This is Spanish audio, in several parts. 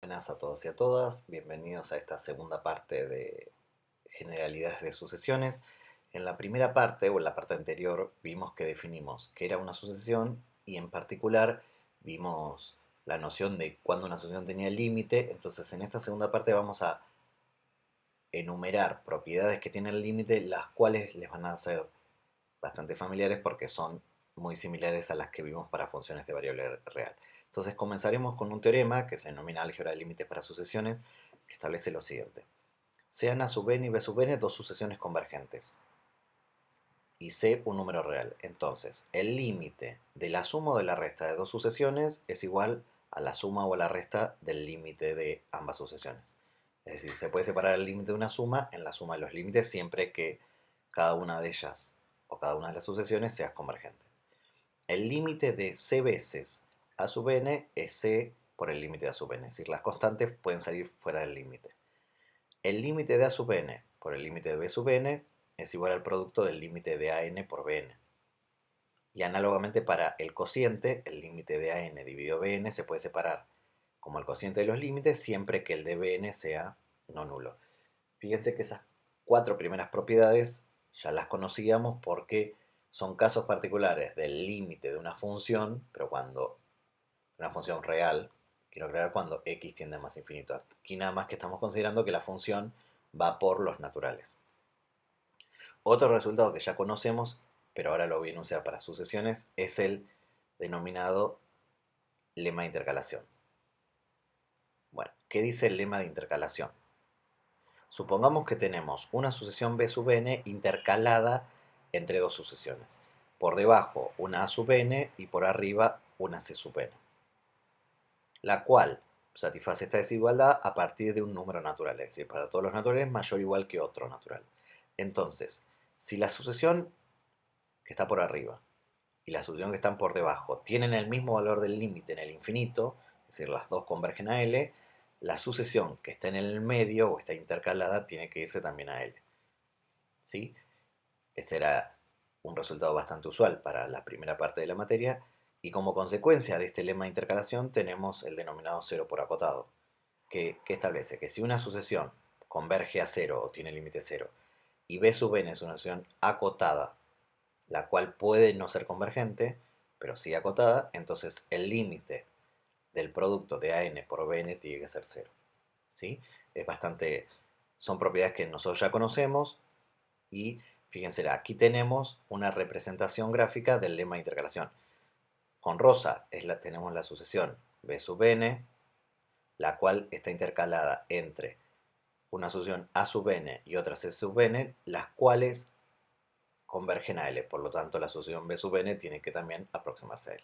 Buenas a todos y a todas, bienvenidos a esta segunda parte de generalidades de sucesiones. En la primera parte o en la parte anterior vimos que definimos qué era una sucesión y en particular vimos la noción de cuándo una sucesión tenía límite. Entonces en esta segunda parte vamos a enumerar propiedades que tienen límite, las cuales les van a ser bastante familiares porque son muy similares a las que vimos para funciones de variable real. Entonces comenzaremos con un teorema que se denomina álgebra de límites para sucesiones, que establece lo siguiente. Sean A sub n y B sub n dos sucesiones convergentes y C un número real. Entonces, el límite de la suma o de la resta de dos sucesiones es igual a la suma o a la resta del límite de ambas sucesiones. Es decir, se puede separar el límite de una suma en la suma de los límites siempre que cada una de ellas o cada una de las sucesiones sea convergente. El límite de C veces A sub n es C por el límite de A sub n, es decir, las constantes pueden salir fuera del límite. El límite de A sub n por el límite de B sub n es igual al producto del límite de AN por Bn. Y análogamente para el cociente, el límite de AN dividido Bn se puede separar como el cociente de los límites siempre que el de Bn sea no nulo. Fíjense que esas cuatro primeras propiedades ya las conocíamos porque son casos particulares del límite de una función, pero cuando una función real, quiero aclarar cuando x tiende a más infinito. Aquí nada más que estamos considerando que la función va por los naturales. Otro resultado que ya conocemos, pero ahora lo voy a enunciar para sucesiones, es el denominado lema de intercalación. Bueno, ¿qué dice el lema de intercalación? Supongamos que tenemos una sucesión B sub n intercalada entre dos sucesiones. Por debajo una A sub n y por arriba una C sub n. La cual satisface esta desigualdad a partir de un número natural, es decir, para todos los naturales mayor o igual que otro natural. Entonces, si la sucesión que está por arriba y la sucesión que están por debajo tienen el mismo valor del límite en el infinito, es decir, las dos convergen a L, la sucesión que está en el medio o está intercalada tiene que irse también a L. ¿Sí? Ese era un resultado bastante usual para la primera parte de la materia, y como consecuencia de este lema de intercalación tenemos el denominado cero por acotado, que establece que si una sucesión converge a cero o tiene límite cero, y B sub n es una sucesión acotada, la cual puede no ser convergente, pero sí acotada, entonces el límite del producto de AN por BN tiene que ser cero. ¿Sí? Es bastante, son propiedades que nosotros ya conocemos y fíjense, aquí tenemos una representación gráfica del lema de intercalación. Con rosa tenemos la sucesión B sub n, la cual está intercalada entre una sucesión A sub n y otra C sub n, las cuales convergen a L. Por lo tanto, la sucesión B sub n tiene que también aproximarse a L.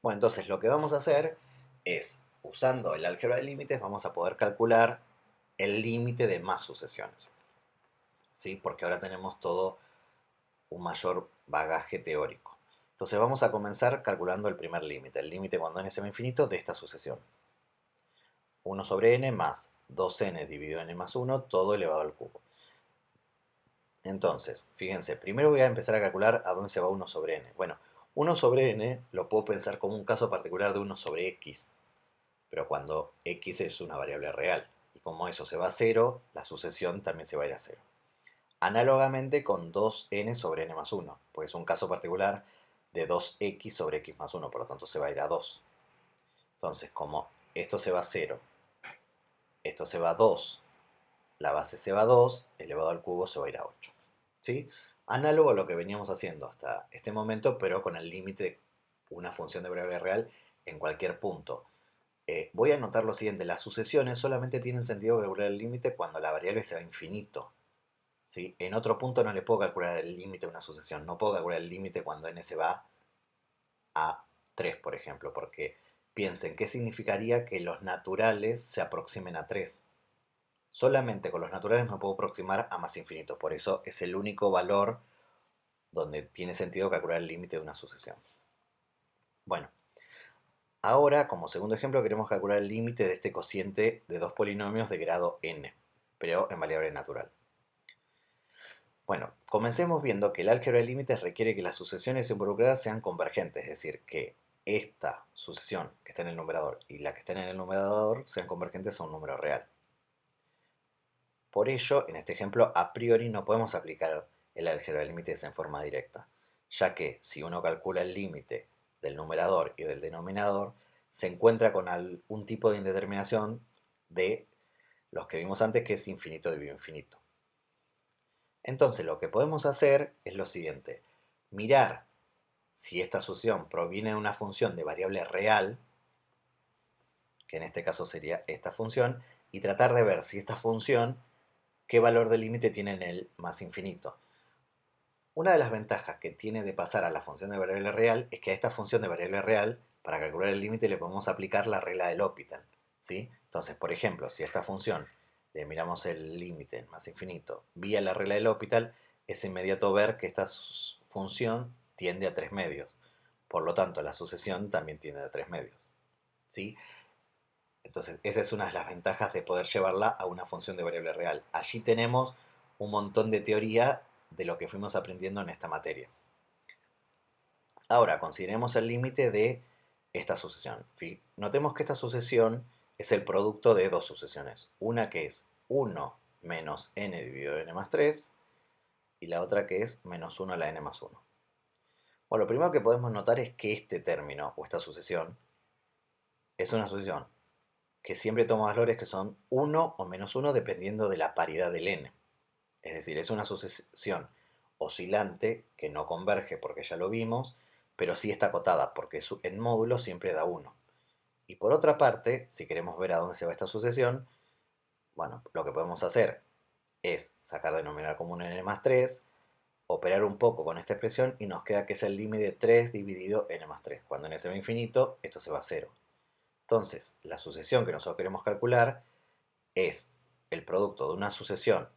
Bueno, entonces lo que vamos a hacer es, usando el álgebra de límites, vamos a poder calcular el límite de más sucesiones. ¿Sí? Porque ahora tenemos todo un mayor bagaje teórico. Entonces vamos a comenzar calculando el primer límite, el límite cuando n se va a infinito de esta sucesión. 1 sobre n más 2n dividido n más 1, todo elevado al cubo. Entonces, fíjense, primero voy a empezar a calcular a dónde se va 1 sobre n. Bueno, 1 sobre n lo puedo pensar como un caso particular de 1 sobre x, pero cuando x es una variable real. Y como eso se va a 0, la sucesión también se va a ir a 0. Análogamente con 2n sobre n más 1, pues es un caso particular de 2x sobre x más 1, por lo tanto se va a ir a 2. Entonces, como esto se va a 0, esto se va a 2, la base se va a 2, elevado al cubo se va a ir a 8. ¿Sí? Análogo a lo que veníamos haciendo hasta este momento, pero con el límite de una función de variable real en cualquier punto. Voy a anotar lo siguiente, las sucesiones solamente tienen sentido calcular el límite cuando la variable se va a infinito. ¿Sí? En otro punto no le puedo calcular el límite de una sucesión, no puedo calcular el límite cuando n se va a 3, por ejemplo, porque piensen, ¿qué significaría que los naturales se aproximen a 3? Solamente con los naturales me puedo aproximar a más infinito, por eso es el único valor donde tiene sentido calcular el límite de una sucesión. Bueno, ahora como segundo ejemplo queremos calcular el límite de este cociente de dos polinomios de grado n, pero en variable natural. Bueno, comencemos viendo que el álgebra de límites requiere que las sucesiones involucradas sean convergentes, es decir, que esta sucesión que está en el numerador y la que está en el numerador sean convergentes a un número real. Por ello, en este ejemplo, a priori no podemos aplicar el álgebra de límites en forma directa, ya que si uno calcula el límite del numerador y del denominador, se encuentra con un tipo de indeterminación de los que vimos antes, que es infinito dividido infinito. Entonces, lo que podemos hacer es lo siguiente: mirar si esta sucesión proviene de una función de variable real, que en este caso sería esta función, y tratar de ver si esta función, qué valor de límite tiene en el más infinito. Una de las ventajas que tiene de pasar a la función de variable real es que a esta función de variable real, para calcular el límite, le podemos aplicar la regla del L'Hopital, ¿sí? Entonces, por ejemplo, si a esta función le miramos el límite más infinito vía la regla del L'Hopital, es inmediato ver que esta función tiende a 3 medios. Por lo tanto, la sucesión también tiende a 3 medios, ¿sí? Entonces, esa es una de las ventajas de poder llevarla a una función de variable real. Allí tenemos un montón de teoría de lo que fuimos aprendiendo en esta materia. Ahora, consideremos el límite de esta sucesión. Notemos que esta sucesión es el producto de dos sucesiones. Una que es 1 menos n dividido n más 3 y la otra que es menos 1 a la n más 1. Bueno, lo primero que podemos notar es que este término o esta sucesión es una sucesión que siempre toma valores que son 1 o menos 1 dependiendo de la paridad del n. Es decir, es una sucesión oscilante que no converge porque ya lo vimos, pero sí está acotada porque en módulo siempre da 1. Y por otra parte, si queremos ver a dónde se va esta sucesión, bueno, lo que podemos hacer es sacar denominador común en n más 3, operar un poco con esta expresión y nos queda que es el límite de 3 dividido n más 3. Cuando n se va a infinito, esto se va a 0. Entonces, la sucesión que nosotros queremos calcular es el producto de una sucesión,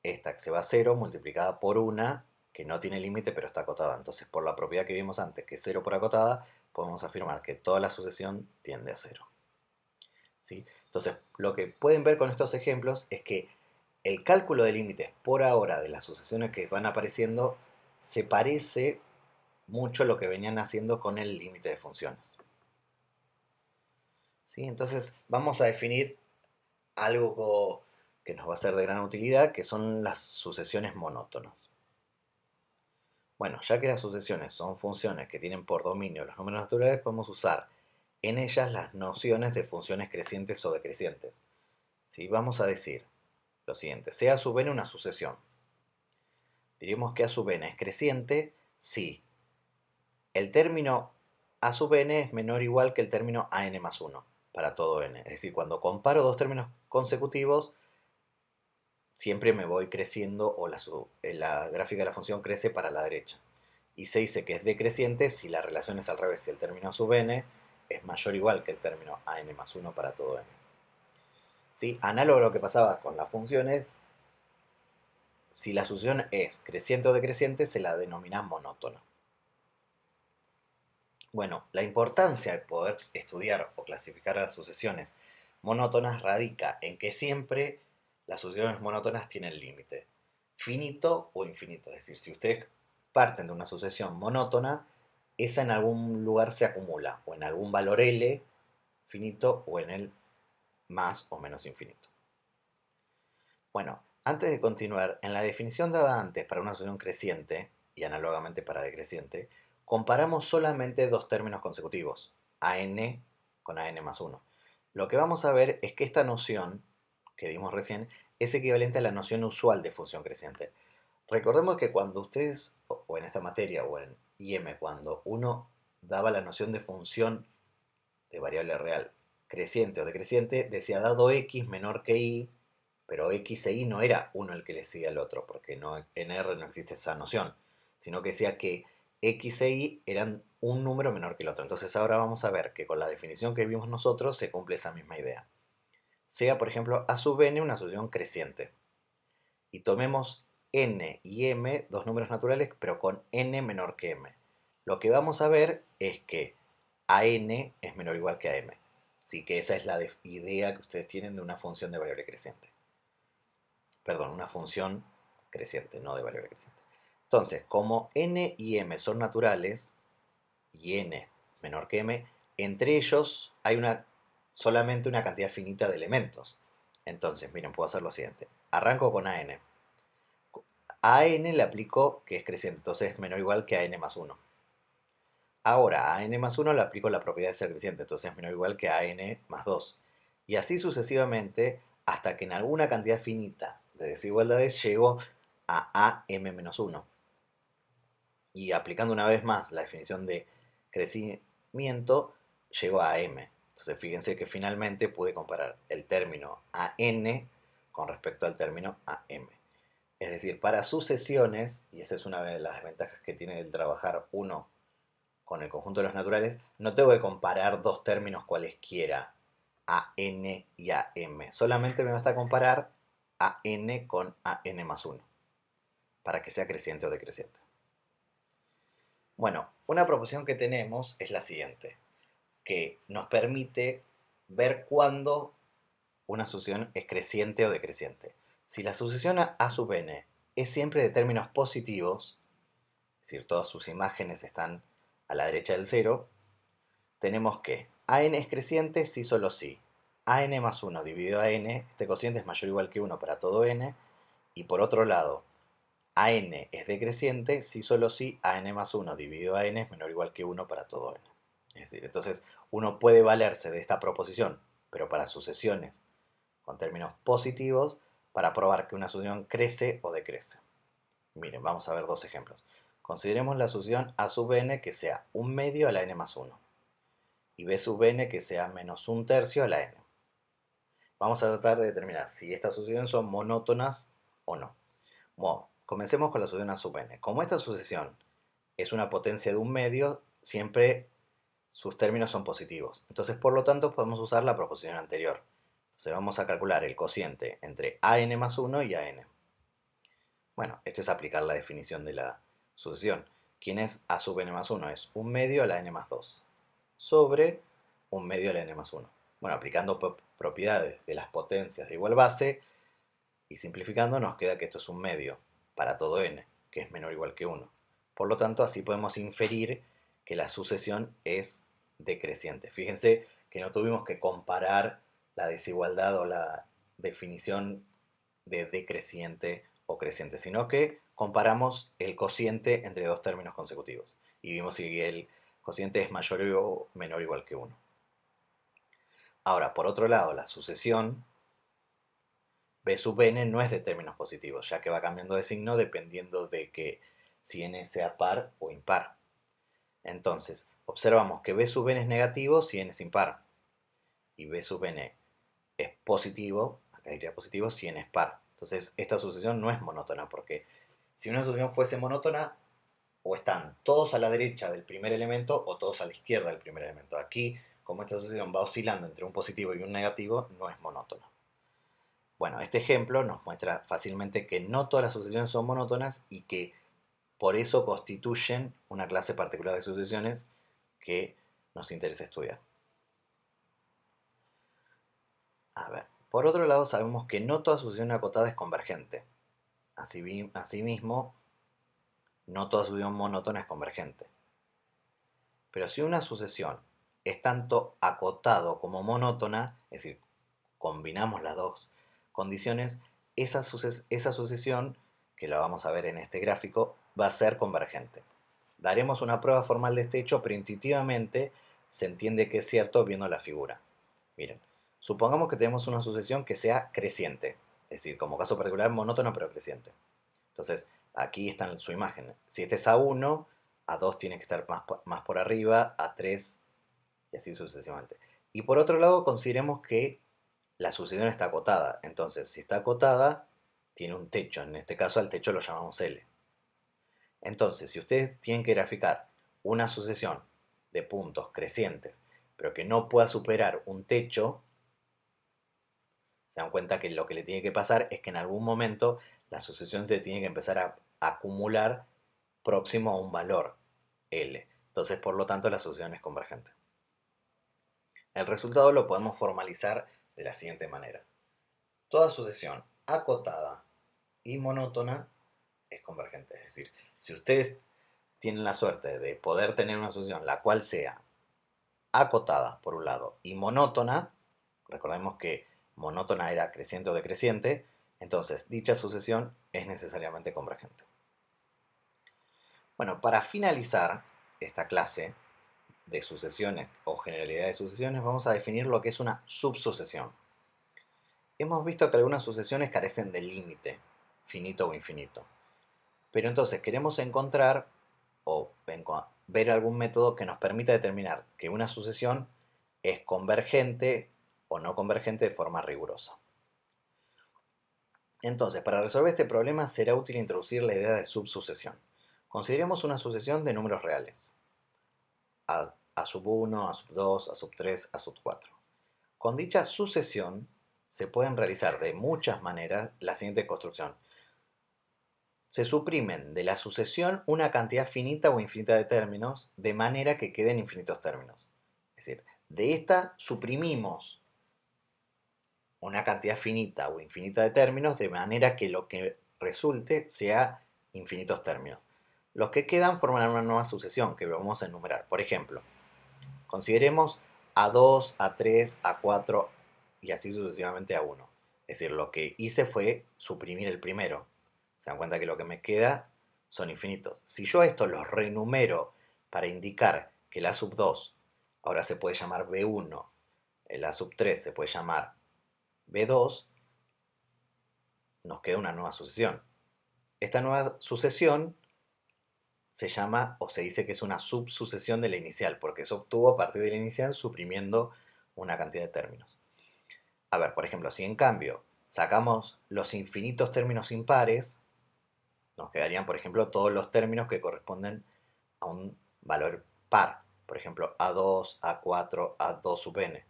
esta que se va a 0, multiplicada por una que no tiene límite pero está acotada. Entonces, por la propiedad que vimos antes, que es 0 por acotada, podemos afirmar que toda la sucesión tiende a 0. ¿Sí? Entonces, lo que pueden ver con estos ejemplos es que el cálculo de límites por ahora de las sucesiones que van apareciendo se parece mucho a lo que venían haciendo con el límite de funciones. ¿Sí? Entonces, vamos a definir algo que nos va a ser de gran utilidad, que son las sucesiones monótonas. Bueno, ya que las sucesiones son funciones que tienen por dominio los números naturales, podemos usar en ellas las nociones de funciones crecientes o decrecientes. ¿Sí? Vamos a decir lo siguiente: sea a sub n una sucesión. Diremos que a sub n es creciente si el término a sub n es menor o igual que el término a n más 1 para todo n. Es decir, cuando comparo dos términos consecutivos, siempre me voy creciendo o la gráfica de la función crece para la derecha. Y se dice que es decreciente si la relación es al revés, si el término a sub n es mayor o igual que el término a n más 1 para todo n. ¿Sí? Análogo a lo que pasaba con las funciones, si la sucesión es creciente o decreciente, se la denomina monótona. Bueno, la importancia de poder estudiar o clasificar las sucesiones monótonas radica en que siempre las sucesiones monótonas tienen límite, finito o infinito. Es decir, si ustedes parten de una sucesión monótona, esa en algún lugar se acumula, o en algún valor L finito o en el más o menos infinito. Bueno, antes de continuar, en la definición dada antes para una sucesión creciente, y análogamente para decreciente, comparamos solamente dos términos consecutivos, an con an más 1. Lo que vamos a ver es que esta noción que dimos recién es equivalente a la noción usual de función creciente. Recordemos que cuando ustedes, o en esta materia o en IM, cuando uno daba la noción de función de variable real creciente o decreciente, decía dado x menor que y, pero x e y no era uno el que le sigue al otro, porque no, en R no existe esa noción, sino que decía que x e y eran un número menor que el otro. Entonces ahora vamos a ver que con la definición que vimos nosotros se cumple esa misma idea. Sea, por ejemplo, a sub n una sucesión creciente. Y tomemos n y m, dos números naturales, pero con n menor que m. Lo que vamos a ver es que a n es menor o igual que a m. Así que esa es la idea que ustedes tienen de una función de variable creciente. Perdón, una función creciente, no de variable creciente. Entonces, como n y m son naturales, y n menor que m, entre ellos hay solamente una cantidad finita de elementos. Entonces, miren, puedo hacer lo siguiente. Arranco con AN. A n le aplico que es creciente, entonces es menor o igual que a n más 1. Ahora a n más 1 le aplico la propiedad de ser creciente, entonces es menor o igual que a n más 2. Y así sucesivamente hasta que en alguna cantidad finita de desigualdades llego a am menos 1. Y aplicando una vez más la definición de crecimiento, llego a m. Entonces fíjense que finalmente pude comparar el término an con respecto al término am. Es decir, para sucesiones, y esa es una de las ventajas que tiene el trabajar uno con el conjunto de los naturales, no tengo que comparar dos términos cualesquiera, a n y a m. Solamente me basta comparar a n con a n más 1, para que sea creciente o decreciente. Bueno, una proposición que tenemos es la siguiente, que nos permite ver cuándo una sucesión es creciente o decreciente. Si la sucesión a sub n es siempre de términos positivos, es decir, todas sus imágenes están a la derecha del cero, tenemos que an es creciente si solo si an más 1 dividido a n, este cociente es mayor o igual que 1 para todo n, y por otro lado, an es decreciente si solo si an más 1 dividido a n es menor o igual que 1 para todo n. Es decir, entonces uno puede valerse de esta proposición, pero para sucesiones con términos positivos, para probar que una sucesión crece o decrece. Miren, vamos a ver dos ejemplos. Consideremos la sucesión a sub n que sea un medio a la n más 1 y b sub n que sea menos un tercio a la n. Vamos a tratar de determinar si estas sucesiones son monótonas o no. Bueno, comencemos con la sucesión a sub n. Como esta sucesión es una potencia de un medio, siempre sus términos son positivos. Entonces, por lo tanto, podemos usar la proposición anterior. Entonces vamos a calcular el cociente entre an más 1 y an. Bueno, esto es aplicar la definición de la sucesión. ¿Quién es a sub n más 1? Es un medio a la n más 2 sobre un medio a la n más 1. Bueno, aplicando propiedades de las potencias de igual base y simplificando nos queda que esto es un medio para todo n, que es menor o igual que 1. Por lo tanto, así podemos inferir que la sucesión es decreciente. Fíjense que no tuvimos que comparar la desigualdad o la definición de decreciente o creciente, sino que comparamos el cociente entre dos términos consecutivos y vimos si el cociente es mayor o menor o igual que 1. Ahora, por otro lado, la sucesión b sub n no es de términos positivos, ya que va cambiando de signo dependiendo de que si n sea par o impar. Entonces, observamos que b sub n es negativo si n es impar, y b sub n es positivo, acá diría positivo, si n es par. Entonces, esta sucesión no es monótona, porque si una sucesión fuese monótona, o están todos a la derecha del primer elemento o todos a la izquierda del primer elemento. Aquí, como esta sucesión va oscilando entre un positivo y un negativo, no es monótona. Bueno, este ejemplo nos muestra fácilmente que no todas las sucesiones son monótonas y que por eso constituyen una clase particular de sucesiones que nos interesa estudiar. A ver, por otro lado sabemos que no toda sucesión acotada es convergente. Asimismo, no toda sucesión monótona es convergente. Pero si una sucesión es tanto acotado como monótona, es decir, combinamos las dos condiciones, esa sucesión, que la vamos a ver en este gráfico, va a ser convergente. Daremos una prueba formal de este hecho, pero intuitivamente se entiende que es cierto viendo la figura. Miren, supongamos que tenemos una sucesión que sea creciente, es decir, como caso particular, monótona pero creciente. Entonces, aquí está en su imagen. Si este es A1, A2 tiene que estar más por arriba, A3 y así sucesivamente. Y por otro lado, consideremos que la sucesión está acotada. Entonces, si está acotada, tiene un techo. En este caso, al techo lo llamamos L. Entonces, si ustedes tienen que graficar una sucesión de puntos crecientes, pero que no pueda superar un techo, se dan cuenta que lo que le tiene que pasar es que en algún momento la sucesión se tiene que empezar a acumular próximo a un valor L. Entonces, por lo tanto, la sucesión es convergente. El resultado lo podemos formalizar de la siguiente manera. Toda sucesión acotada y monótona es convergente. Es decir, si ustedes tienen la suerte de poder tener una sucesión la cual sea acotada, por un lado, y monótona, recordemos que monótona era creciente o decreciente, entonces dicha sucesión es necesariamente convergente. Bueno, para finalizar esta clase de sucesiones o generalidad de sucesiones, vamos a definir lo que es una subsucesión. Hemos visto que algunas sucesiones carecen de límite, finito o infinito. Pero entonces queremos encontrar o ver algún método que nos permita determinar que una sucesión es convergente o no convergente de forma rigurosa. Entonces, para resolver este problema será útil introducir la idea de subsucesión. Consideremos una sucesión de números reales. A sub 1, A sub 2, A sub 3, A sub 4. Con dicha sucesión se pueden realizar de muchas maneras la siguiente construcción. Se suprimen de la sucesión una cantidad finita o infinita de términos de manera que queden infinitos términos. Es decir, de esta suprimimos una cantidad finita o infinita de términos de manera que lo que resulte sea infinitos términos. Los que quedan forman una nueva sucesión que vamos a enumerar. Por ejemplo, consideremos A2, A3, A4 y así sucesivamente A1. Es decir, lo que hice fue suprimir el primero. Se dan cuenta que lo que me queda son infinitos. Si yo esto los renumero para indicar que el A sub 2 ahora se puede llamar B1, el A sub 3 se puede llamar B2, nos queda una nueva sucesión. Esta nueva sucesión se llama o se dice que es una subsucesión de la inicial, porque se obtuvo a partir de la inicial suprimiendo una cantidad de términos. A ver, por ejemplo, si en cambio sacamos los infinitos términos impares, nos quedarían, por ejemplo, todos los términos que corresponden a un valor par. Por ejemplo, A2, A4, A2 sub n.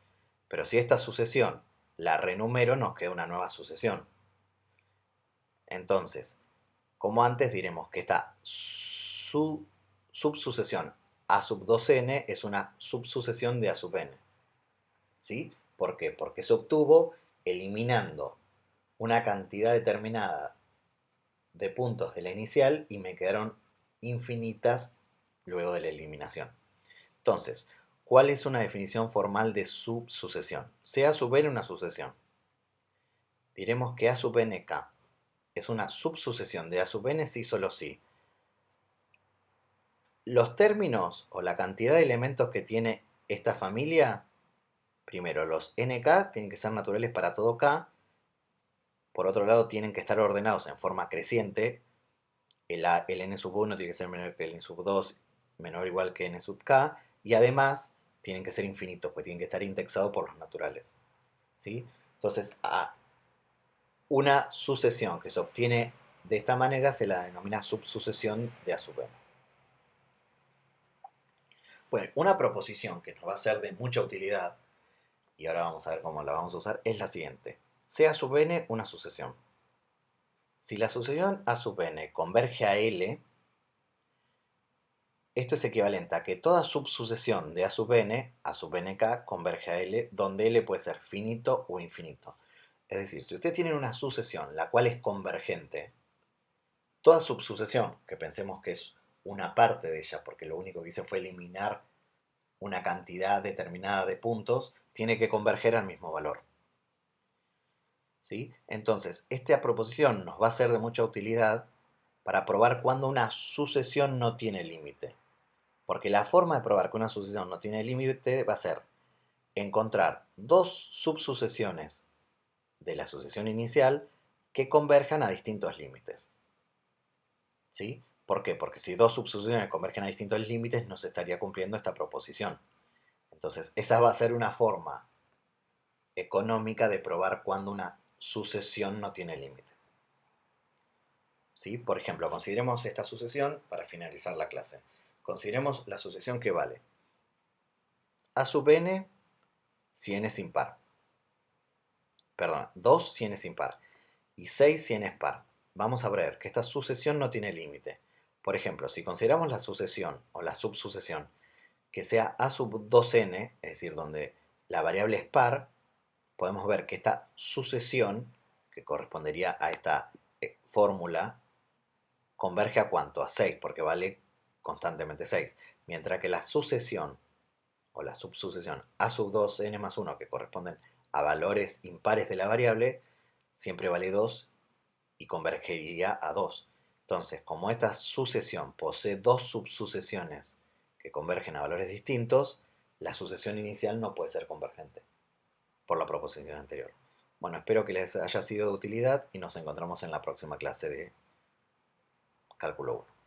Pero si esta sucesión la renumero, nos queda una nueva sucesión. Entonces, como antes, diremos que esta subsucesión A sub 2n es una subsucesión de A sub n. ¿Sí? ¿Por qué? Porque se obtuvo eliminando una cantidad determinada de puntos de la inicial y me quedaron infinitas luego de la eliminación. Entonces, ¿cuál es una definición formal de subsucesión? C A sub n una sucesión. Diremos que A sub nk es una subsucesión de A sub n si solo si los términos o la cantidad de elementos que tiene esta familia, primero, los nk tienen que ser naturales para todo k, por otro lado tienen que estar ordenados en forma creciente, el n sub 1 tiene que ser menor que el n sub 2, menor o igual que n sub k, y además tienen que ser infinitos, pues tienen que estar indexados por los naturales. ¿Sí? Entonces, a una sucesión que se obtiene de esta manera se la denomina subsucesión de A sub n. Bueno, una proposición que nos va a ser de mucha utilidad, y ahora vamos a ver cómo la vamos a usar, es la siguiente. C A sub n una sucesión. Si la sucesión A sub n converge a L, esto es equivalente a que toda subsucesión de A sub nk, converge a L, donde L puede ser finito o infinito. Es decir, si ustedes tienen una sucesión la cual es convergente, toda subsucesión, que pensemos que es una parte de ella, porque lo único que hice fue eliminar una cantidad determinada de puntos, tiene que converger al mismo valor. ¿Sí? Entonces, esta proposición nos va a ser de mucha utilidad para probar cuando una sucesión no tiene límite. Porque la forma de probar que una sucesión no tiene límite va a ser encontrar dos subsucesiones de la sucesión inicial que converjan a distintos límites. ¿Sí? ¿Por qué? Porque si dos subsucesiones convergen a distintos límites no se estaría cumpliendo esta proposición. Entonces, esa va a ser una forma económica de probar cuando una sucesión no tiene límite. ¿Sí? Por ejemplo, consideremos esta sucesión para finalizar la clase. Consideremos la sucesión que vale A sub n si n es impar. Perdón, 2 si n es impar y 6 si n es par. Vamos a ver que esta sucesión no tiene límite. Por ejemplo, si consideramos la sucesión o la subsucesión que sea A sub 2n, es decir, donde la variable es par, podemos ver que esta sucesión, que correspondería a esta fórmula, converge a cuánto? A 6, porque vale constantemente 6. Mientras que la sucesión o la subsucesión a sub 2 n más 1 que corresponden a valores impares de la variable, siempre vale 2 y convergería a 2. Entonces, como esta sucesión posee dos subsucesiones que convergen a valores distintos, la sucesión inicial no puede ser convergente, por la proposición anterior. Bueno, espero que les haya sido de utilidad y nos encontramos en la próxima clase de cálculo 1.